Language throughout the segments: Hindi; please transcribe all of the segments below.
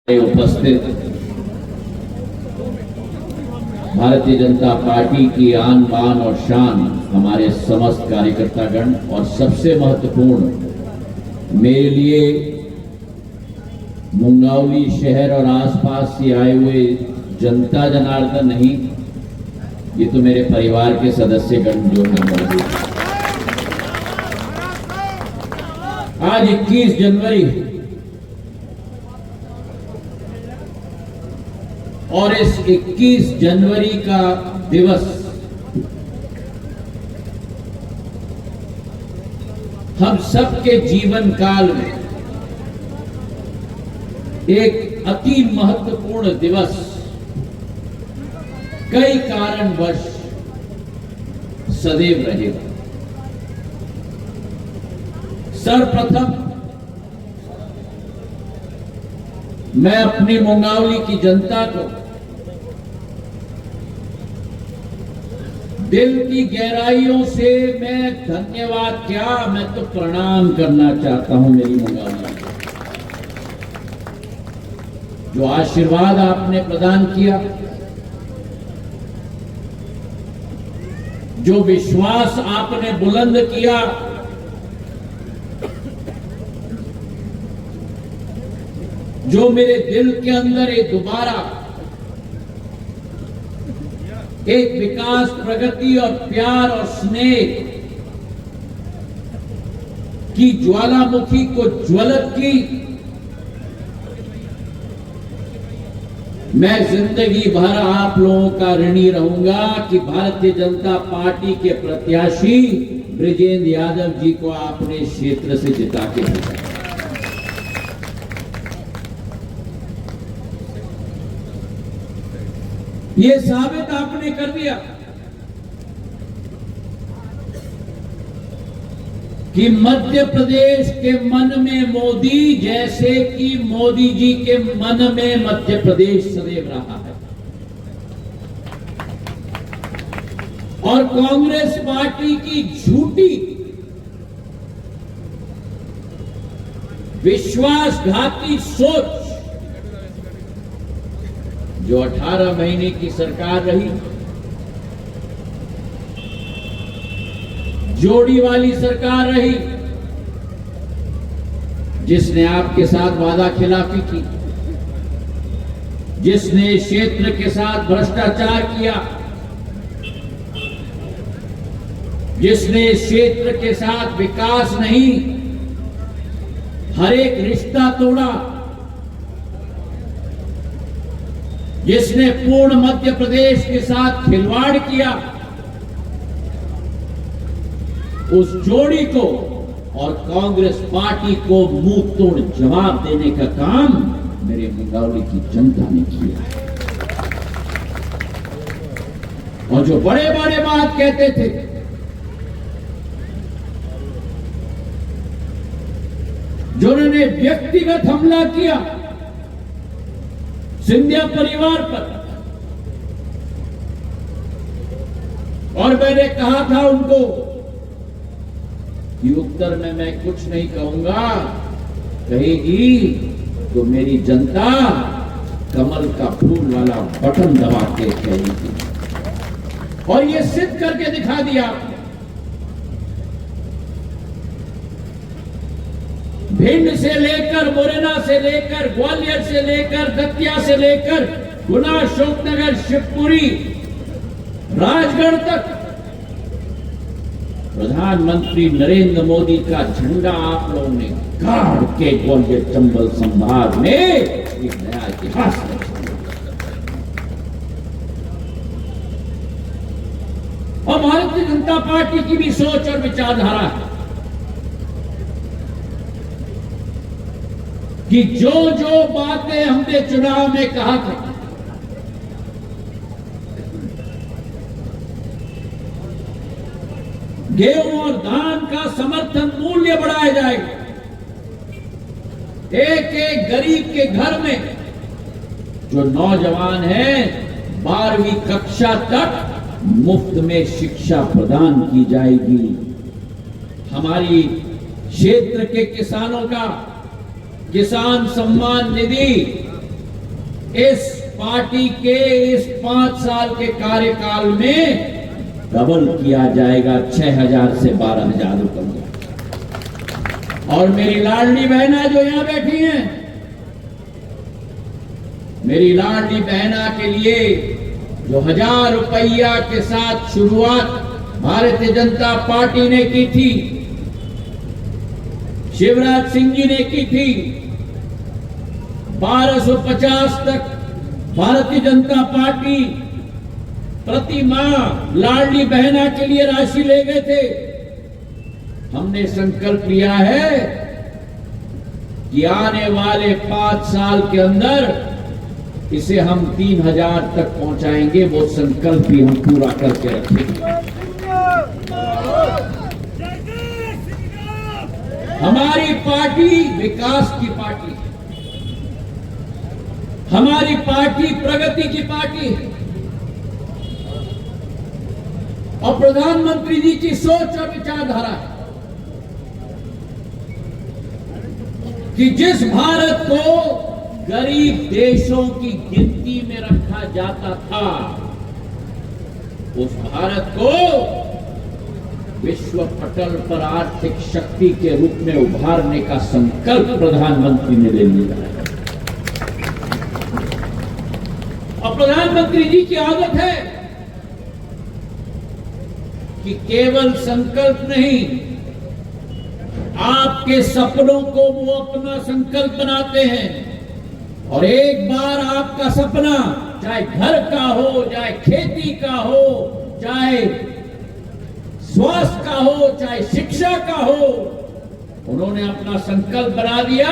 उपस्थित भारतीय जनता पार्टी की आन बान और शान हमारे समस्त कार्यकर्तागण और सबसे महत्वपूर्ण मेरे लिए मुंगावली शहर और आसपास से आए हुए जनता जनार्दन नहीं, ये तो मेरे परिवार के सदस्यगण जो हैं मौजूद। आज 21 जनवरी और इस 21 जनवरी का दिवस हम सबके जीवन काल में एक अति महत्वपूर्ण दिवस कई कारणवश सदैव रहेगा। सर्वप्रथम मैं अपनी मुंगावली की जनता को दिल की गहराइयों से मैं धन्यवाद क्या, मैं तो प्रणाम करना चाहता हूं मेरी मुंगावली, जो आशीर्वाद आपने प्रदान किया, जो विश्वास आपने बुलंद किया, जो मेरे दिल के अंदर एक दोबारा एक विकास, प्रगति और प्यार और स्नेह की ज्वालामुखी को ज्वलत की। मैं जिंदगी भर आप लोगों का ऋणी रहूंगा कि भारतीय जनता पार्टी के प्रत्याशी बृजेंद्र यादव जी को आपने क्षेत्र से जिता के भेजा। ये साबित आपने कर दिया कि मध्य प्रदेश के मन में मोदी जैसे कि मोदी जी के मन में मध्य प्रदेश सदैव रहा है। और कांग्रेस पार्टी की झूठी विश्वासघाती सोच, जो 18 महीने की सरकार रही, जोड़ी वाली सरकार रही, जिसने आपके साथ वादा खिलाफी की, जिसने क्षेत्र के साथ भ्रष्टाचार किया, जिसने क्षेत्र के साथ विकास नहीं, हर एक रिश्ता तोड़ा, जिसने पूर्ण मध्य प्रदेश के साथ खिलवाड़ किया, उस जोड़ी को और कांग्रेस पार्टी को मुंह तोड़ जवाब देने का काम मेरे मुंगावली की जनता ने किया। और जो बड़े बड़े बात कहते थे, जिन्होंने व्यक्तिगत हमला किया सिंधिया परिवार पर, और मैंने कहा था उनको कि उत्तर में मैं कुछ नहीं कहूंगा, कहेगी तो मेरी जनता कमल का फूल वाला बटन दबा के कहेगी। और ये सिद्ध करके दिखा दिया। भिंड से लेकर, मुरैना से लेकर, ग्वालियर से लेकर, दतिया से लेकर, गुना, अशोकनगर, शिवपुरी, राजगढ़ तक प्रधानमंत्री नरेंद्र मोदी का झंडा आप लोगों ने गाड़ के ग्वालियर चंबल संभाग में एक नया इतिहास रचा। और भारतीय जनता पार्टी की भी सोच और विचारधारा है कि जो जो बातें हमने चुनाव में कहा था, गेहूं और धान का समर्थन मूल्य बढ़ाया जाएगा, एक एक गरीब के घर में जो नौजवान हैं 12वीं कक्षा तक मुफ्त में शिक्षा प्रदान की जाएगी। हमारी क्षेत्र के किसानों का किसान सम्मान निधि इस पार्टी के इस 5 साल के कार्यकाल में डबल किया जाएगा, 6,000 से 12,000 रुपये। और मेरी लाडली बहना जो यहां बैठी हैं, मेरी लाडली बहना के लिए जो 1,000 रुपया के साथ शुरुआत भारतीय जनता पार्टी ने की थी, शिवराज सिंह जी ने की थी, 1250 तक भारतीय जनता पार्टी प्रति माह लाडली बहना के लिए राशि ले गए थे। हमने संकल्प लिया है कि आने वाले 5 साल के अंदर इसे हम 3,000 तक पहुंचाएंगे। वो संकल्प भी हम पूरा करके रखेंगे। हमारी पार्टी विकास की पार्टी है, हमारी पार्टी प्रगति की पार्टी है। और प्रधानमंत्री जी की सोच और विचारधारा है कि जिस भारत को गरीब देशों की गिनती में रखा जाता था, उस भारत को विश्व पटल पर आर्थिक शक्ति के रूप में उभारने का संकल्प प्रधानमंत्री ने ले लिया है। और प्रधानमंत्री जी की आदत है कि केवल संकल्प नहीं, आपके सपनों को वो अपना संकल्प बनाते हैं। और एक बार आपका सपना, चाहे घर का हो, चाहे खेती का हो, चाहे स्वास्थ्य का हो, चाहे शिक्षा का हो, उन्होंने अपना संकल्प बना दिया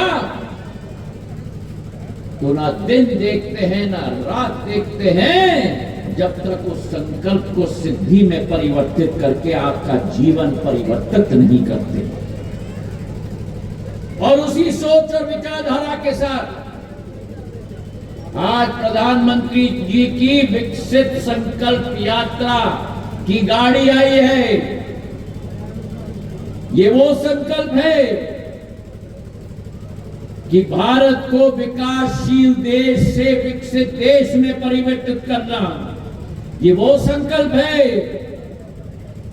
तो ना दिन देखते हैं ना रात देखते हैं, जब तक उस संकल्प को सिद्धि में परिवर्तित करके आपका जीवन परिवर्तित नहीं करते। और उसी सोच और विचारधारा के साथ आज प्रधानमंत्री जी की विकसित संकल्प यात्रा की गाड़ी आई है। ये वो संकल्प है कि भारत को विकासशील देश से विकसित देश में परिवर्तित करना। ये वो संकल्प है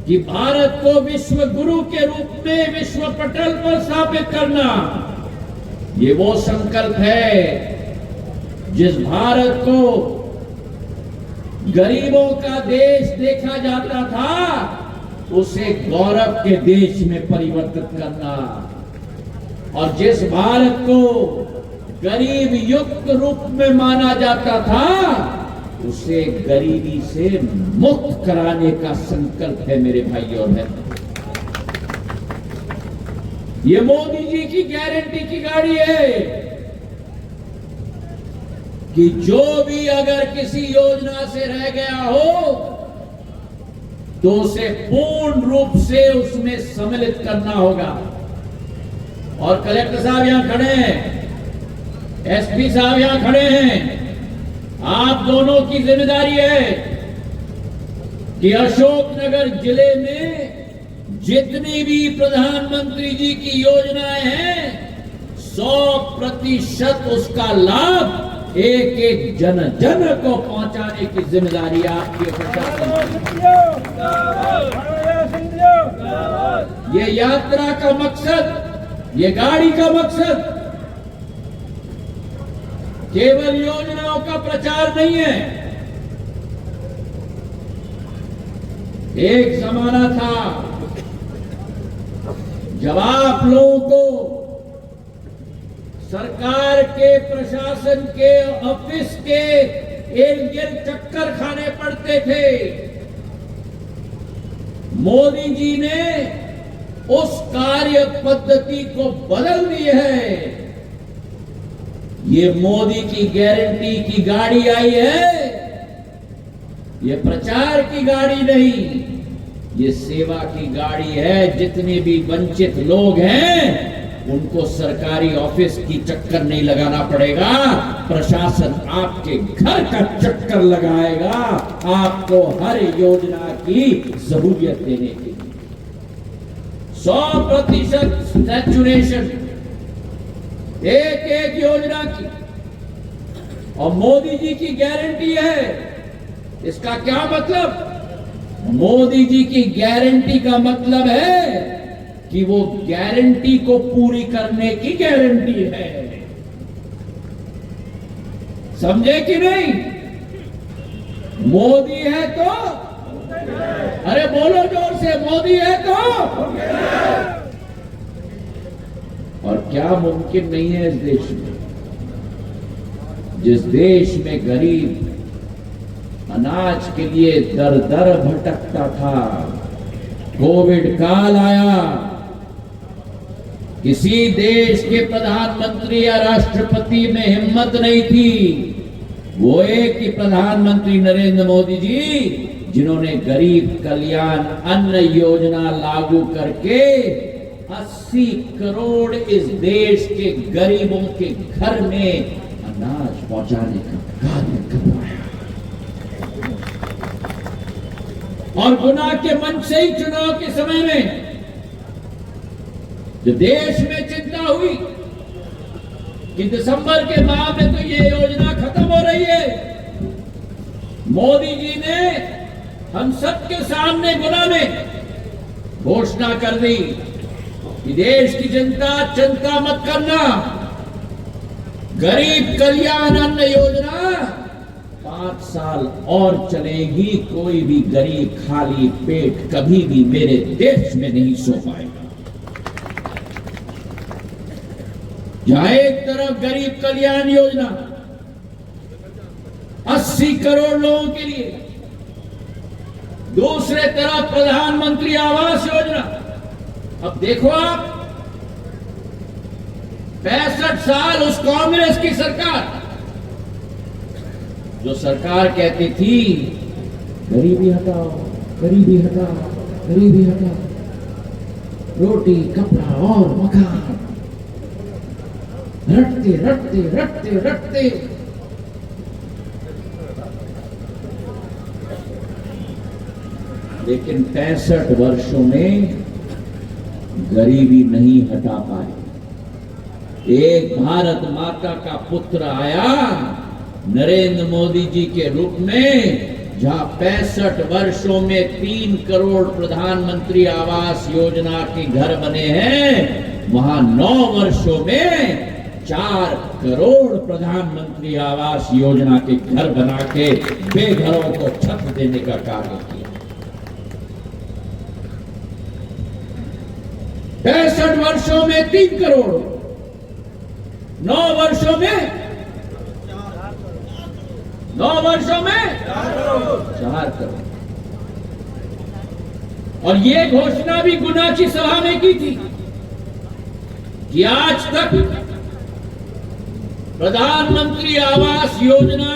कि भारत को विश्व गुरु के रूप में विश्व पटल पर स्थापित करना। ये वो संकल्प है जिस भारत को गरीबों का देश देखा जाता था, उसे गौरव के देश में परिवर्तित करना। और जिस भारत को गरीब युक्त रूप में माना जाता था, उसे गरीबी से मुक्त कराने का संकल्प है मेरे भाई और बहनों। ये मोदी जी की गारंटी की गाड़ी है कि जो भी अगर किसी योजना से रह गया हो तो उसे पूर्ण रूप से उसमें सम्मिलित करना होगा। और कलेक्टर साहब यहां खड़े हैं, एसपी साहब यहां खड़े हैं, आप दोनों की जिम्मेदारी है कि अशोकनगर जिले में जितनी भी प्रधानमंत्री जी की योजनाएं हैं, 100% उसका लाभ एक एक जन जन को पहुंचाने की जिम्मेदारी आपकी प्रशासन की। ये यात्रा का मकसद, ये गाड़ी का मकसद केवल योजनाओं का प्रचार नहीं है। एक जमाना था जब आप लोगों को सरकार के प्रशासन के ऑफिस के इर्द गिर्द चक्कर खाने पड़ते थे। मोदी जी ने उस कार्य पद्धति को बदल दी है। ये मोदी की गारंटी की गाड़ी आई है, ये प्रचार की गाड़ी नहीं, ये सेवा की गाड़ी है। जितने भी वंचित लोग हैं उनको सरकारी ऑफिस की चक्कर नहीं लगाना पड़ेगा, प्रशासन आपके घर का चक्कर लगाएगा आपको हर योजना की सहूलियत देने के लिए। 100% सैचुरेशन एक एक योजना की। और मोदी जी की गारंटी है। इसका क्या मतलब? मोदी जी की गारंटी का मतलब है कि वो गारंटी को पूरी करने की गारंटी है। समझे कि नहीं? मोदी है तो, अरे बोलो जोर से, मोदी है तो। और क्या मुमकिन नहीं है इस देश में? जिस देश में गरीब अनाज के लिए दर दर भटकता था, कोविड काल आया, किसी देश के प्रधानमंत्री या राष्ट्रपति में हिम्मत नहीं थी। वो एक ही प्रधानमंत्री नरेंद्र मोदी जी, जिन्होंने गरीब कल्याण अन्न योजना लागू करके 80 करोड़ इस देश के गरीबों के घर में अनाज पहुंचाने का कार्य करवाया। और गुनाह के मन से ही चुनाव के समय में जो देश में चिंता हुई कि दिसंबर के माह में तो ये योजना खत्म हो रही है, मोदी जी ने हम सबके सामने गुनाह में घोषणा कर दी कि देश की जनता चिंता मत करना, गरीब कल्याण अन्न योजना 5 साल और चलेगी, कोई भी गरीब खाली पेट कभी भी मेरे देश में नहीं सो पाएगा। जहां एक तरफ गरीब कल्याण योजना 80 करोड़ लोगों के लिए, दूसरे तरफ प्रधानमंत्री आवास योजना। अब देखो आप, 65 साल उस कांग्रेस की सरकार, जो सरकार कहती थी गरीबी हटाओ, गरीबी हटाओ, गरीबी हटाओ, रोटी कपड़ा और मकान, रटते रटते रटते रटते लेकिन 65 वर्षों में गरीबी नहीं हटा पाए। एक भारत माता का पुत्र आया नरेंद्र मोदी जी के रूप में, जहां 65 वर्षों में 3 करोड़ प्रधानमंत्री आवास योजना के घर बने हैं, वहां 9 वर्षों में 4 करोड़ प्रधानमंत्री आवास योजना के घर बना के बेघरों को छत देने का कार्य किया। 65 वर्षों में 3 करोड़, 9 वर्षों में 4 करोड़। और ये घोषणा भी गुना की सभा में की थी कि आज तक प्रधानमंत्री आवास योजना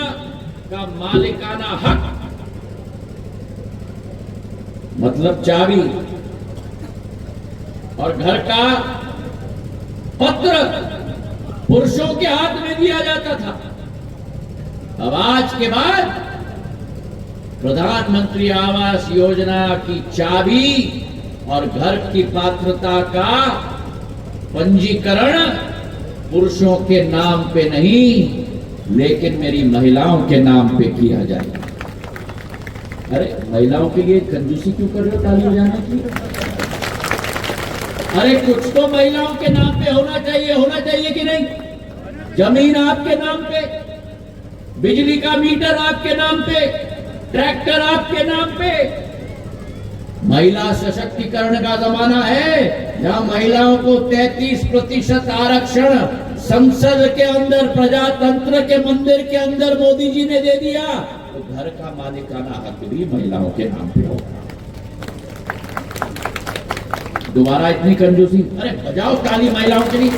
का मालिकाना हक, मतलब चाबी और घर का पत्र पुरुषों के हाथ में दिया जाता था। अब आज के बाद प्रधानमंत्री आवास योजना की चाबी और घर की पात्रता का पंजीकरण पुरुषों के नाम पे नहीं, लेकिन मेरी महिलाओं के नाम पे किया जाए। अरे महिलाओं के लिए कंजूसी क्यों कर रहे हो ताली बजाने की? अरे कुछ तो महिलाओं के नाम पे होना चाहिए कि नहीं? जमीन आपके नाम पे, बिजली का मीटर आपके नाम पे, ट्रैक्टर आपके नाम पे। महिला सशक्तिकरण का जमाना है, जहां महिलाओं को 33% आरक्षण संसद के अंदर, प्रजातंत्र के मंदिर के अंदर मोदी जी ने दे दिया, तो घर का मालिकाना हक भी महिलाओं के नाम पे होगा। दोबारा इतनी कंजूसी? अरे बजाओ ताली महिलाओं के लिए।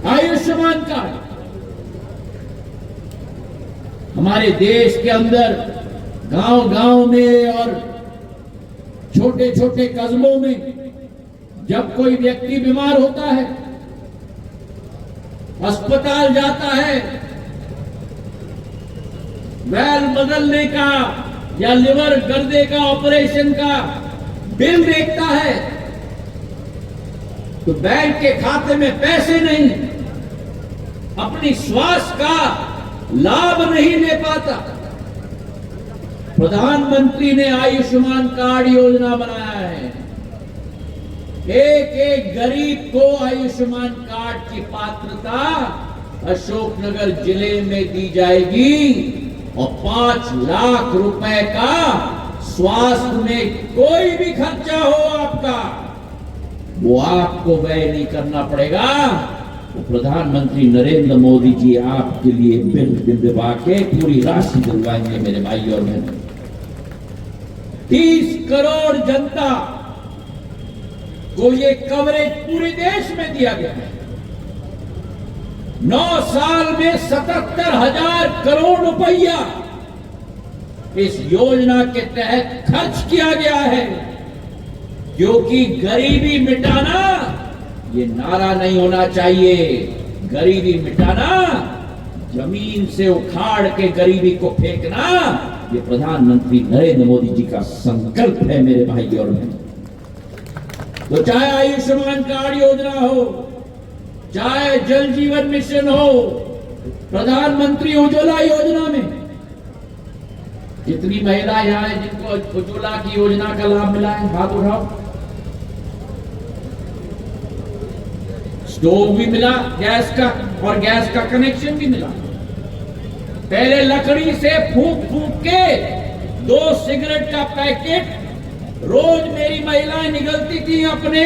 आयुष्मान कार्ड हमारे देश के अंदर गांव-गांव में और छोटे-छोटे कस्बों में जब कोई व्यक्ति बीमार होता है, अस्पताल जाता है, वैल बदलने का या लिवर गर्दे का ऑपरेशन का बिल देखता है, तो बैंक के खाते में पैसे नहीं, अपनी स्वास्थ्य का लाभ नहीं ले पाता। प्रधानमंत्री ने आयुष्मान कार्ड योजना बनाया है। एक एक गरीब को आयुष्मान कार्ड की पात्रता अशोकनगर जिले में दी जाएगी और 5 लाख रुपए का स्वास्थ्य में कोई भी खर्चा हो आपका, वो आपको व्यय नहीं करना पड़ेगा। तो प्रधानमंत्री नरेंद्र मोदी जी आपके लिए बिल दिलवा के पूरी राशि दिलवाएंगे मेरे भाई और बहनों। 30 करोड़ जनता को ये कवरेज पूरे देश में दिया गया है। 9 साल में 77,000 करोड़ रुपया इस योजना के तहत खर्च किया गया है, क्योंकि गरीबी मिटाना ये नारा नहीं होना चाहिए। गरीबी मिटाना, जमीन से उखाड़ के गरीबी को फेंकना, ये प्रधानमंत्री नरेंद्र मोदी जी का संकल्प है मेरे भाई और बहन। तो चाहे आयुष्मान कार्ड योजना हो, चाहे जल जीवन मिशन हो, प्रधानमंत्री उज्ज्वला योजना में जितनी महिला यहां है जिनको उज्ज्वला की योजना का लाभ मिला है, हाथ उठाओ। स्टोव भी मिला गैस का, और गैस का कनेक्शन भी मिला। पहले लकड़ी से फूंक फूंक के 2 सिगरेट का पैकेट रोज मेरी महिलाएं निगलती थी अपने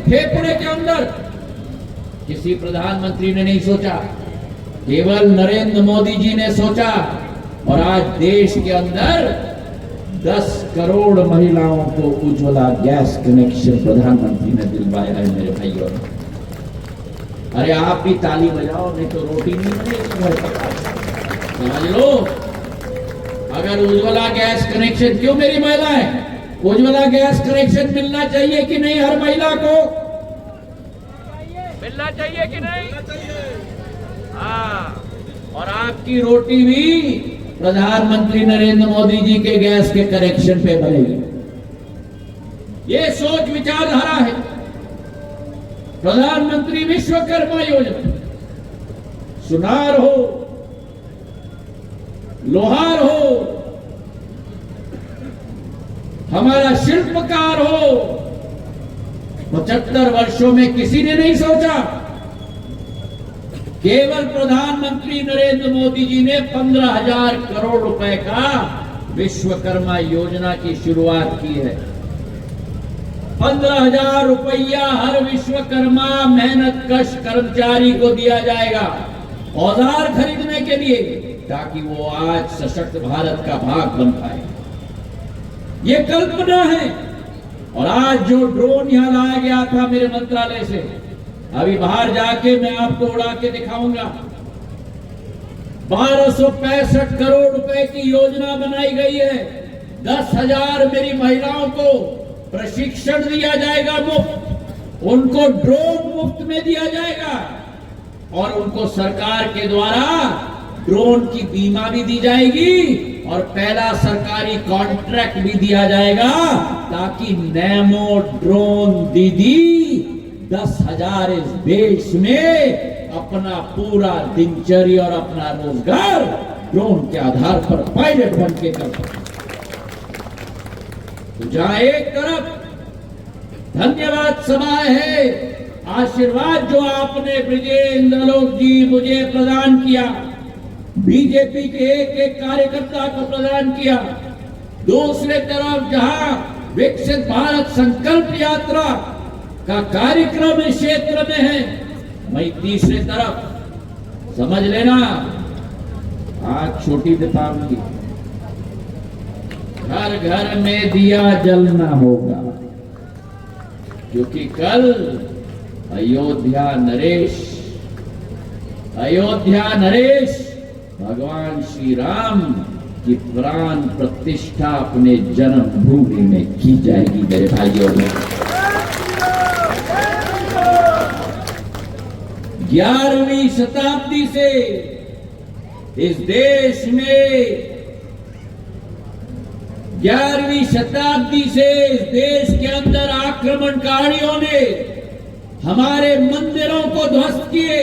फेफड़े के अंदर। किसी प्रधानमंत्री ने नहीं सोचा, केवल नरेंद्र मोदी जी ने सोचा, और आज देश के अंदर 10 करोड़ महिलाओं को उज्ज्वला गैस कनेक्शन प्रधानमंत्री ने दिलवाया है मेरे भाइयों। अरे आप भी ताली बजाओ, नहीं तो रोटी नहीं मिलेगी घर पर, समझ लो। अगर उज्ज्वला गैस कनेक्शन, क्यों मेरी महिलाएं, उज्ज्वला गैस कनेक्शन मिलना चाहिए कि नहीं? हर महिला को मिलना चाहिए कि नहीं? हाँ, और आपकी रोटी भी प्रधानमंत्री नरेंद्र मोदी जी के गैस के कनेक्शन पे बनेगी। ये सोच विचारधारा है। प्रधानमंत्री विश्वकर्मा योजना, सुनार हो, लोहार हो, हमारा शिल्पकार हो, 75 वर्षों में किसी ने नहीं सोचा। केवल प्रधानमंत्री नरेंद्र मोदी जी ने 15,000 करोड़ रुपए का विश्वकर्मा योजना की शुरुआत की है। 15,000 रुपया हर विश्वकर्मा मेहनतकश कर्मचारी को दिया जाएगा औजार खरीदने के लिए, ताकि वो आज सशक्त भारत का भाग बन पाए। ये कल्पना है। और आज जो ड्रोन यहां लाया गया था मेरे मंत्रालय से, अभी बाहर जाके मैं आपको उड़ा के दिखाऊंगा। 1265 करोड़ रुपए की योजना बनाई गई है। 10,000 मेरी महिलाओं को प्रशिक्षण दिया जाएगा मुफ्त, उनको ड्रोन मुफ्त में दिया जाएगा, और उनको सरकार के द्वारा ड्रोन की बीमा भी दी जाएगी, और पहला सरकारी कॉन्ट्रैक्ट भी दिया जाएगा, ताकि नैनो ड्रोन दीदी 10,000 इस देश में अपना पूरा दिनचर्या और अपना रोजगार ड्रोन के आधार पर पायलट बन के कर सके। तो जहां एक तरफ धन्यवाद सभा है, आशीर्वाद जो आपने ब्रिजेंद्र आलोक जी मुझे प्रदान किया, बीजेपी के एक कार्यकर्ता को प्रदान किया, दूसरे तरफ जहां विकसित भारत संकल्प यात्रा का कार्यक्रम इस क्षेत्र में है, वहीं तीसरे तरफ समझ लेना, आज छोटी दीपावली, घर घर में दिया जलना होगा, क्योंकि कल अयोध्या नरेश भगवान श्री राम की प्राण प्रतिष्ठा अपने जन्मभूमि में की जाएगी मेरे भाइयों में। 11वीं शताब्दी से इस देश में 11वीं शताब्दी से इस देश के अंदर आक्रमणकारियों ने हमारे मंदिरों को ध्वस्त किए,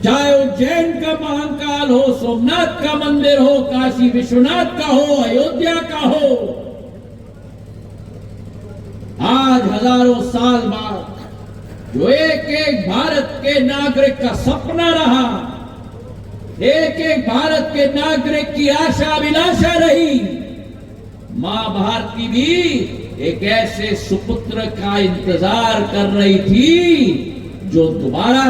चाहे उज्जैन का महाकाल हो, सोमनाथ का मंदिर हो, काशी विश्वनाथ का हो, अयोध्या का हो। आज हजारों साल बाद जो एक एक भारत के नागरिक का सपना रहा, एक एक भारत के नागरिक की आशा अभिलाषा रही, मां भारती भी एक ऐसे सुपुत्र का इंतजार कर रही थी जो दोबारा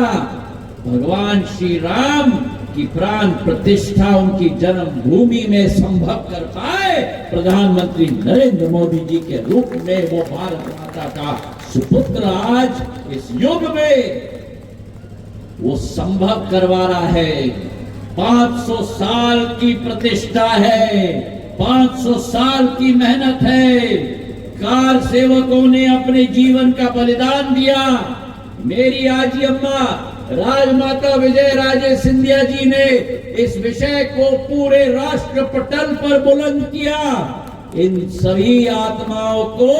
भगवान श्री राम की प्राण प्रतिष्ठा उनकी जन्मभूमि में संभव कर पाए। प्रधानमंत्री नरेंद्र मोदी जी के रूप में वो भारत माता का सुपुत्र आज इस युग में वो संभव करवा रहा है। 500 साल की प्रतिष्ठा है, 500 साल की मेहनत है। कार सेवकों ने अपने जीवन का बलिदान दिया। मेरी आजी अम्मा राजमाता विजय राजे सिंधिया जी ने इस विषय को पूरे राष्ट्र पटल पर बुलंद किया। इन सभी आत्माओं को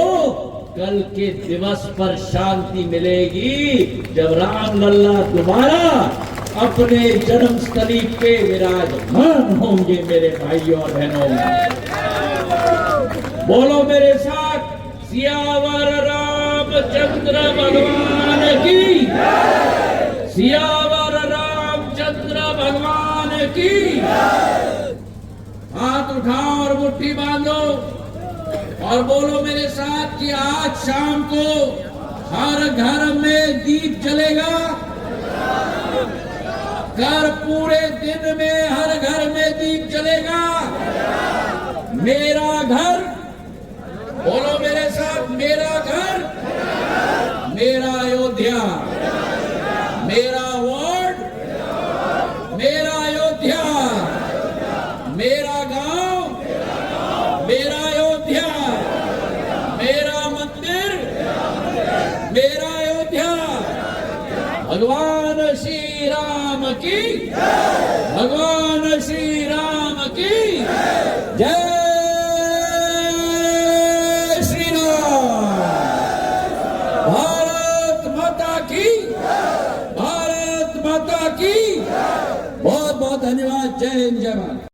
कल के दिवस पर शांति मिलेगी जब राम लल्ला दोबारा अपने जन्मस्थली पे विराजमान होंगे। मेरे भाइयों और बहनों, बोलो मेरे साथ, सियावर रामचंद्र भगवान की, सियावर रामचंद्र भगवान की। हाथ उठाओ और मुट्ठी बांधो और बोलो मेरे साथ कि आज शाम को हर घर में दीप जलेगा। घर पूरे दिन में हर घर में दीप जलेगा। मेरा घर, बोलो मेरे साथ, मेरा घर, मेरा अयोध्या, मेरा वार्ड, मेरा अयोध्या, मेरा गांव, मेरा अयोध्या, मेरा मंदिर, मेरा अयोध्या। भगवान श्री राम की, भगवान श्री राम की जय। श्री राम। भारत माता की, भारत माता की। बहुत बहुत धन्यवाद। जय हिंद, जय भारत।